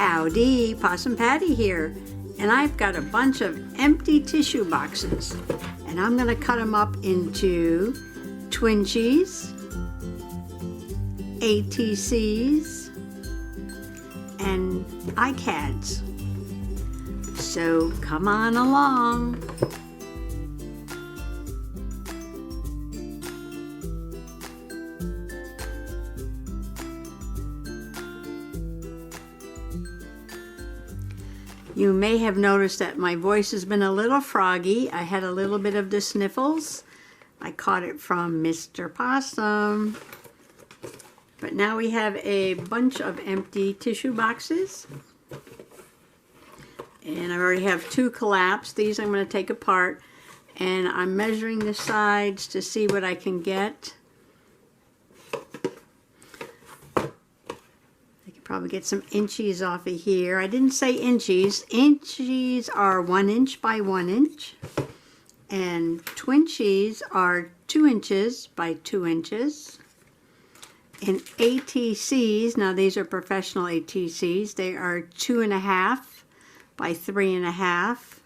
Howdy, Possum Patty here, and I've got a bunch of empty tissue boxes, and I'm going to cut them up into Twinchies, ATCs, and iCads. So come on along. You may have noticed that my voice has been a little froggy. I had a little bit of the sniffles. I caught it from Mr. Possum. But now we have a bunch of empty tissue boxes. And I already have two collapsed. These I'm going to take apart. And I'm measuring the sides to see what I can get. Probably get some inchies off of here. I didn't say inchies. Inchies are 1 inch by 1 inch. And Twinchies are 2 inches by 2 inches. And ATCs, now these are professional ATCs, they are 2.5 by 3.5.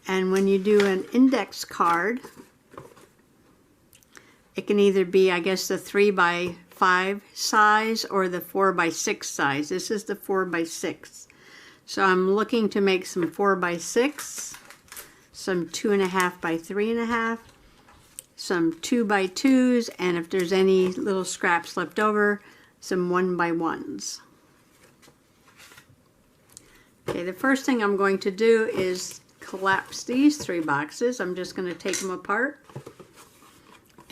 And when you do an index card, it can either be, I guess, the 3 by 5 size or the 4 by 6 size. This is the 4 by 6. So I'm looking to make some 4 by 6, some 2.5 by 3.5, some 2 by 2s, and if there's any little scraps left over, some 1 by 1s. Okay, the first thing I'm going to do is collapse these 3 boxes. I'm just going to take them apart.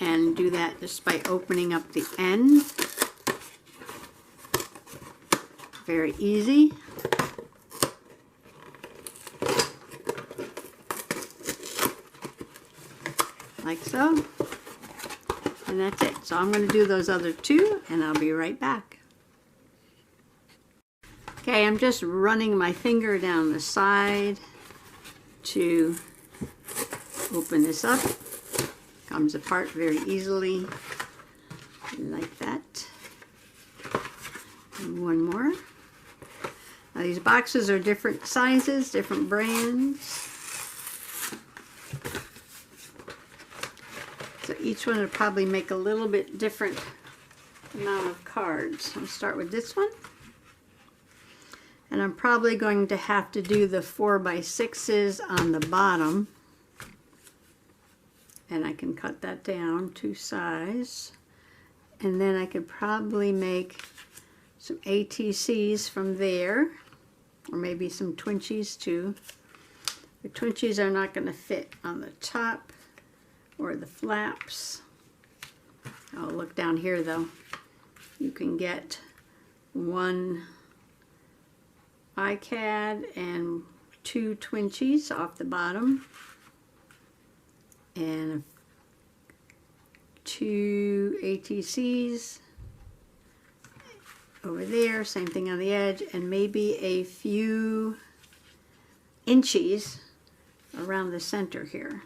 And do that just by opening up the end. Very easy. Like so. And that's it. So I'm going to do those other 2 and I'll be right back. Okay, I'm just running my finger down the side to open this up. Comes apart very easily, like that. And one more. Now these boxes are different sizes, different brands. So each one will probably make a little bit different amount of cards. I'll start with this one. And I'm probably going to have to do the 4 by 6s on the bottom. And I can cut that down to size. And then I could probably make some ATCs from there. Or maybe some Twinchies too. The Twinchies are not going to fit on the top or the flaps. Oh, look down here though. You can get 1 iCad and 2 Twinchies off the bottom. And 2 ATCs over there, same thing on the edge, and maybe a few inchies around the center here.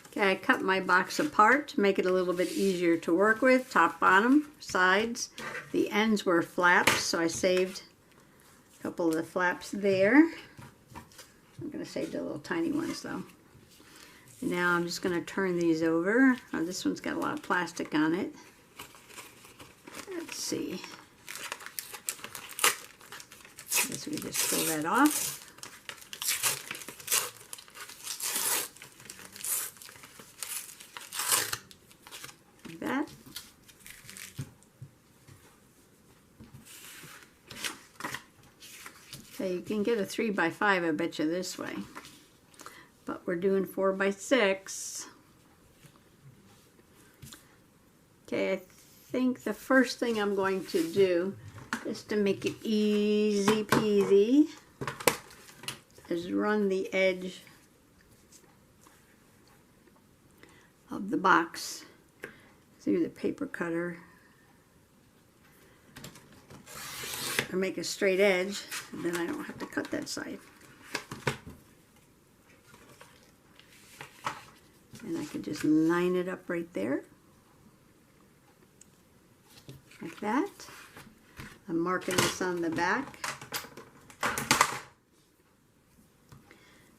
Okay, I cut my box apart to make it a little bit easier to work with, top, bottom, sides. The ends were flaps, so I saved a couple of the flaps there. I'm going to save the little tiny ones though. And now I'm just going to turn these over. Oh, this one's got a lot of plastic on it. Let's see. I guess we can just pull that off. Like that. So you can get a 3 by 5, I bet you, this way. But we're doing 4 by 6. Okay, I think the first thing I'm going to do, just to make it easy peasy, is run the edge of the box through the paper cutter. Or make a straight edge, and then I don't have to cut that side. And I could just line it up right there. like that. I'm marking this on the back.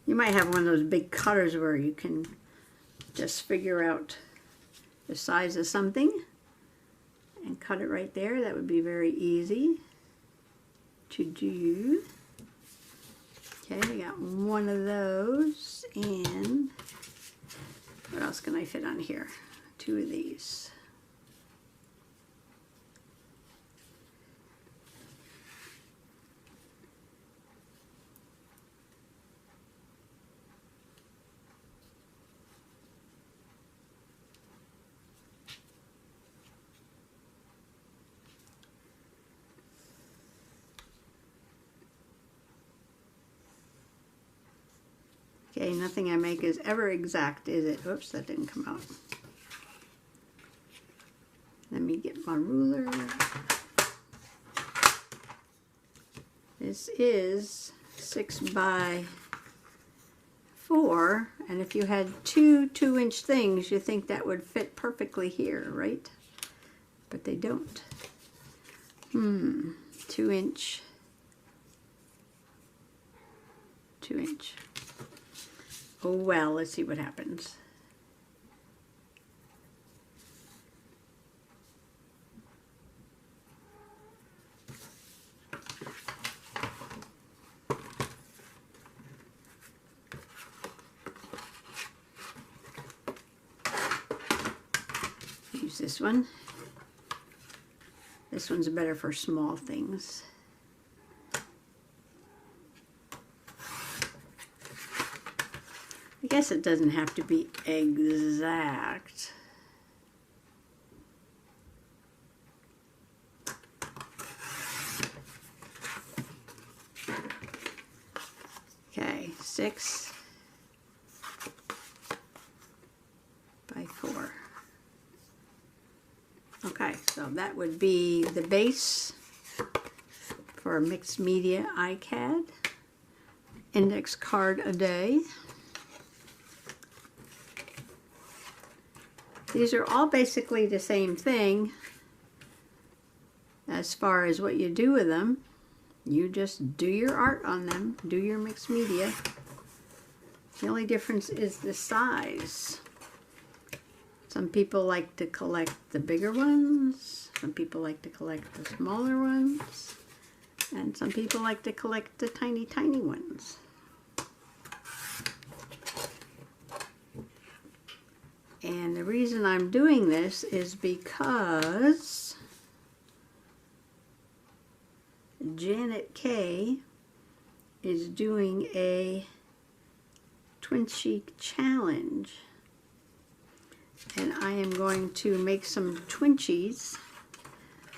You might have one of those big cutters where you can just figure out the size of something and cut it right there. That would be very easy to do. Okay, I got one of those, and what else can I fit on here? Two of these. Okay, nothing I make is ever exact, is it? Oops, that didn't come out. Let me get my ruler. This is 6 by 4, and if you had two 2-inch things, you think that would fit perfectly here, right? But they don't. 2-inch. 2-inch. Oh well, let's see what happens. Use this one. This one's better for small things. I guess it doesn't have to be exact. Okay, 6 by 4. Okay, so that would be the base for a mixed media iCAD. Index card a day. These are all basically the same thing as far as what you do with them. You just do your art on them, do your mixed media. The only difference is the size. Some people like to collect the bigger ones, some people like to collect the smaller ones, and some people like to collect the tiny, tiny ones. And the reason I'm doing this is because Janet K is doing a Twinchies challenge. And I am going to make some Twinchies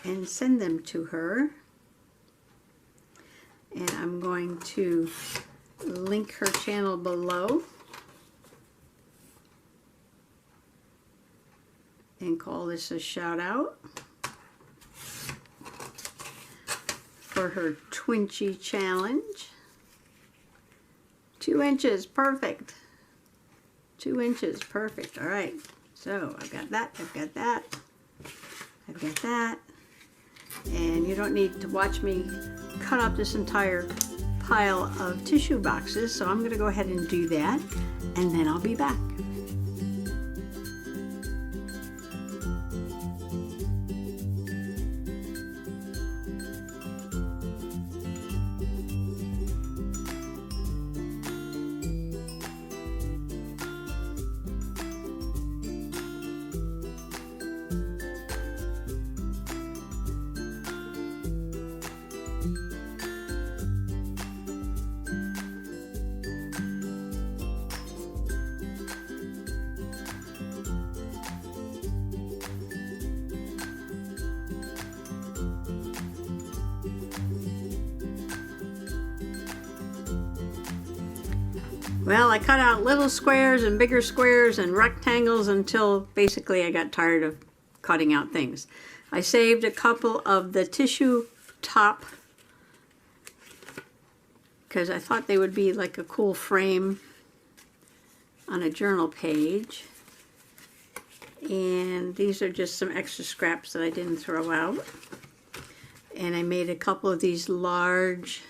and send them to her. And I'm going to link her channel below. And call this a shout out for her Twinchies challenge. 2 inches, perfect. 2 inches, perfect. All right, so I've got that, I've got that, I've got that. And you don't need to watch me cut up this entire pile of tissue boxes, so I'm gonna go ahead and do that, and then I'll be back. Well, I cut out little squares and bigger squares and rectangles until basically I got tired of cutting out things. I saved a couple of the tissue top because I thought they would be like a cool frame on a journal page. And these are just some extra scraps that I didn't throw out. and I made a couple of these large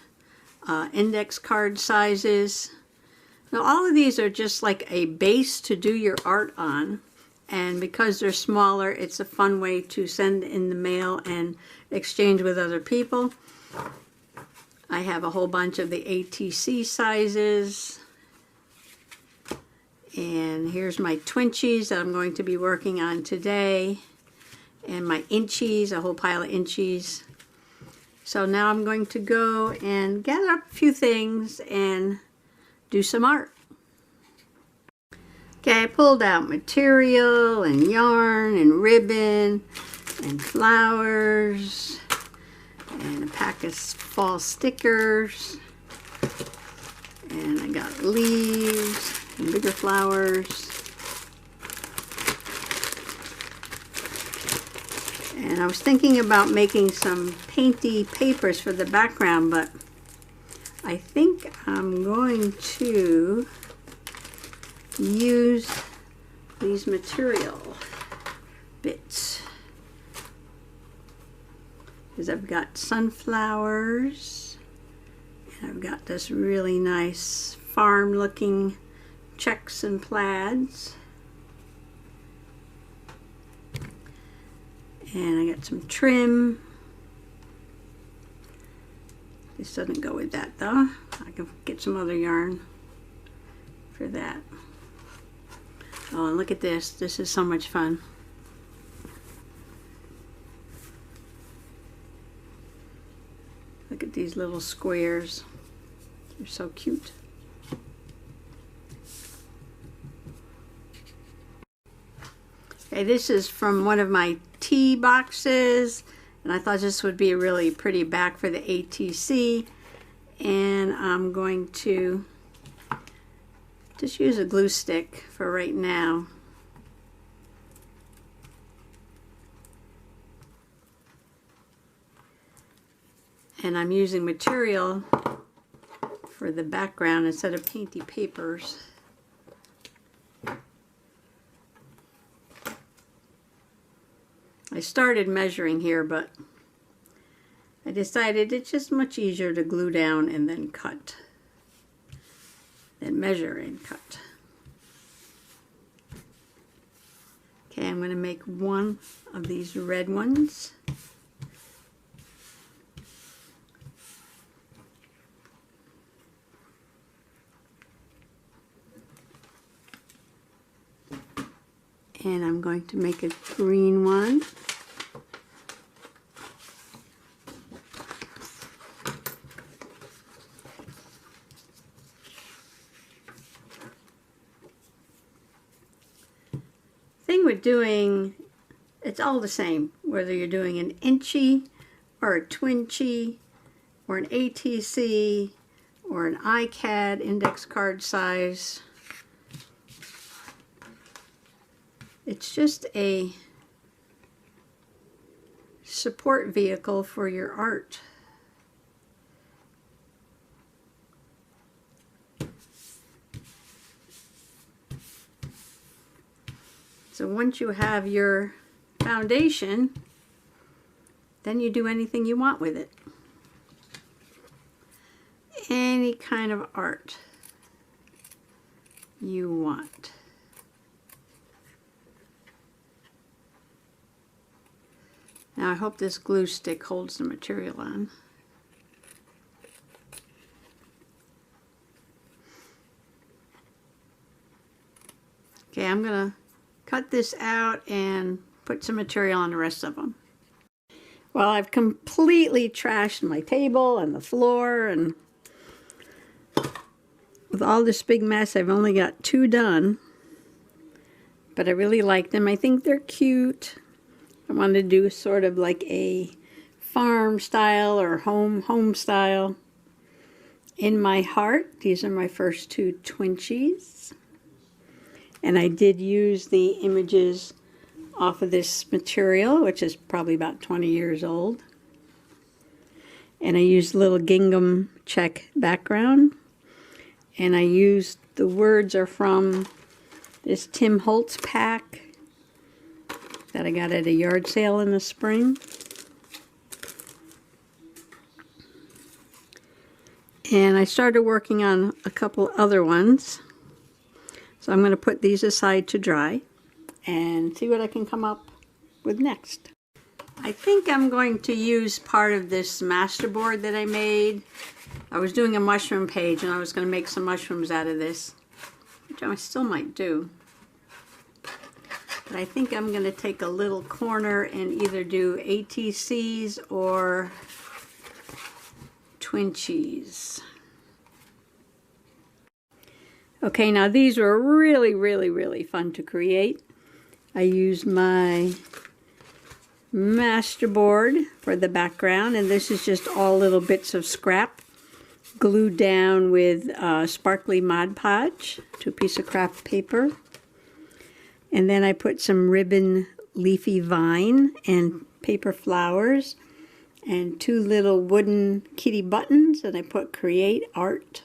index card sizes. Now all of these are just like a base to do your art on, and because they're smaller, it's a fun way to send in the mail and exchange with other people. I have a whole bunch of the ATC sizes. And here's my Twinchies that I'm going to be working on today. And my inchies, a whole pile of inchies. So now I'm going to go and gather up a few things and do some art. Okay, I pulled out material and yarn and ribbon and flowers and a pack of fall stickers, and I got leaves and bigger flowers, and I was thinking about making some painty papers for the background, but I think I'm going to use these material bits, because I've got sunflowers and I've got this really nice farm looking checks and plaids, and I got some trim. This doesn't go with that though. I can get some other yarn for that. Oh, and look at this. This is so much fun. Look at these little squares. They're so cute. Okay, this is from one of my tea boxes, and I thought this would be a really pretty back for the ATC, and I'm going to just use a glue stick for right now. And I'm using material for the background instead of painty papers. I started measuring here, but I decided it's just much easier to glue down and then cut than measure and cut. Okay, I'm going to make one of these red ones. And I'm going to make a green one. Thing with doing, it's all the same, whether you're doing an inchy or a Twinchie or an ATC or an iCAD index card size. It's just a support vehicle for your art. So once you have your foundation, then you do anything you want with it. Any kind of art you want. Now I hope this glue stick holds the material on. Okay, I'm gonna cut this out and put some material on the rest of them. Well, I've completely trashed my table and the floor, and with all this big mess, I've only got 2 done, but I really like them. I think they're cute. I want to do sort of like a farm style or home style. In my heart, these are my first 2 Twinchies. And I did use the images off of this material, which is probably about 20 years old. And I used a little gingham check background. And I used, the words are from this Tim Holtz pack that I got at a yard sale in the spring. And I started working on a couple other ones. So I'm going to put these aside to dry and see what I can come up with next. I think I'm going to use part of this masterboard that I made. I was doing a mushroom page and I was going to make some mushrooms out of this, which I still might do. But I think I'm going to take a little corner and either do ATCs or Twinchies. Okay, now these were really fun to create. I used my masterboard for the background, and this is just all little bits of scrap glued down with sparkly Mod Podge to a piece of craft paper. And then I put some ribbon leafy vine and paper flowers and 2 little wooden kitty buttons, and I put create art.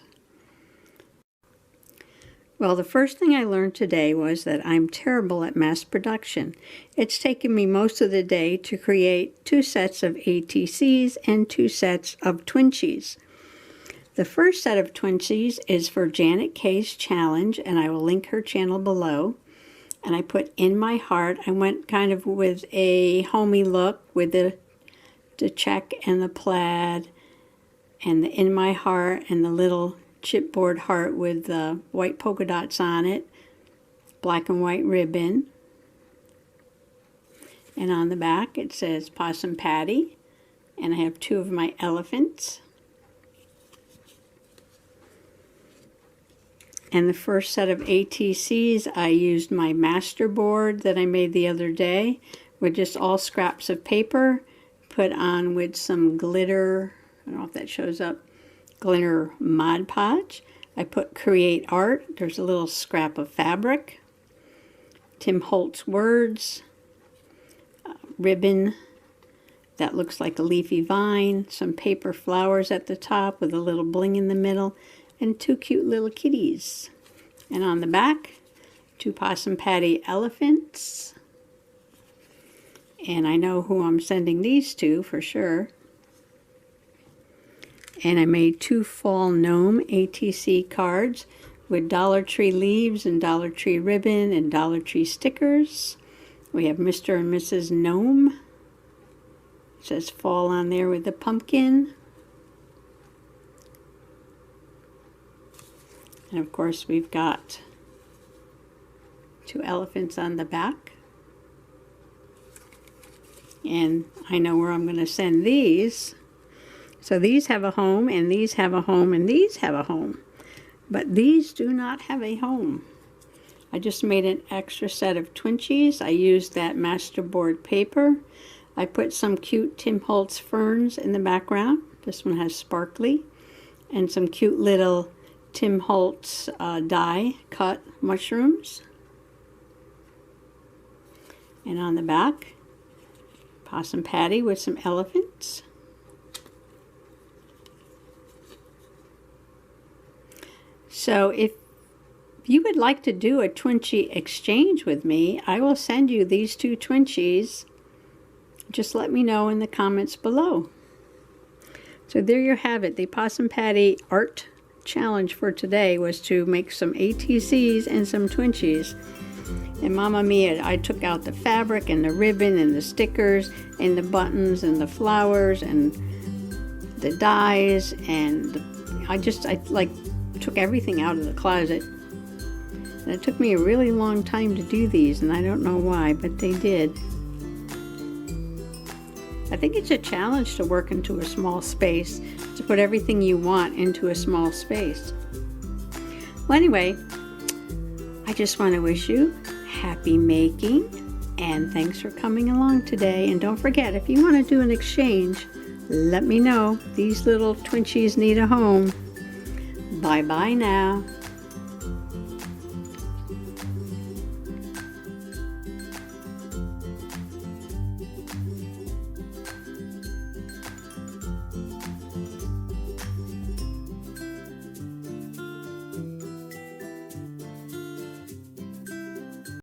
Well, the first thing I learned today was that I'm terrible at mass production. It's taken me most of the day to create 2 sets of ATCs and 2 sets of Twinchies. The first set of Twinchies is for Janet Kay's challenge, and I will link her channel below. And I put In My Heart. I went kind of with a homey look with the check and the plaid and the In My Heart and the little chipboard heart with the white polka dots on it, black and white ribbon. And on the back it says Possum Patty, and I have 2 of my elephants. And the first set of ATCs, I used my masterboard that I made the other day with just all scraps of paper put on with some glitter, I don't know if that shows up, glitter Mod Podge. I put create art. There's a little scrap of fabric, Tim Holtz words, ribbon that looks like a leafy vine, some paper flowers at the top with a little bling in the middle, and 2 cute little kitties. And on the back, 2 Possum Patty elephants. And I know who I'm sending these to for sure. And I made 2 fall gnome ATC cards with Dollar Tree leaves and Dollar Tree ribbon and Dollar Tree stickers. We have Mr. and Mrs. Gnome. It says fall on there with the pumpkin. And of course we've got 2 elephants on the back. And I know where I'm going to send these. So these have a home, and these have a home, and these have a home. But these do not have a home. I just made an extra set of Twinchies. I used that masterboard paper. I put some cute Tim Holtz ferns in the background. This one has sparkly. And some cute little Tim Holtz die cut mushrooms. And on the back, Possum Patty with some elephants. So if you would like to do a Twinchie exchange with me, I will send you these 2 Twinchies. Just let me know in the comments below. So there you have it. The Possum Patty art challenge for today was to make some ATCs and some Twinchies. And Mamma Mia, I took out the fabric and the ribbon and the stickers and the buttons and the flowers and the dies, and I took everything out of the closet. And it took me a really long time to do these, and I don't know why, but they did. I think it's a challenge to work into a small space, to put everything you want into a small space. Well, anyway, I just want to wish you happy making, and thanks for coming along today. And don't forget, if you want to do an exchange, let me know. These little Twinchies need a home. Bye-bye now.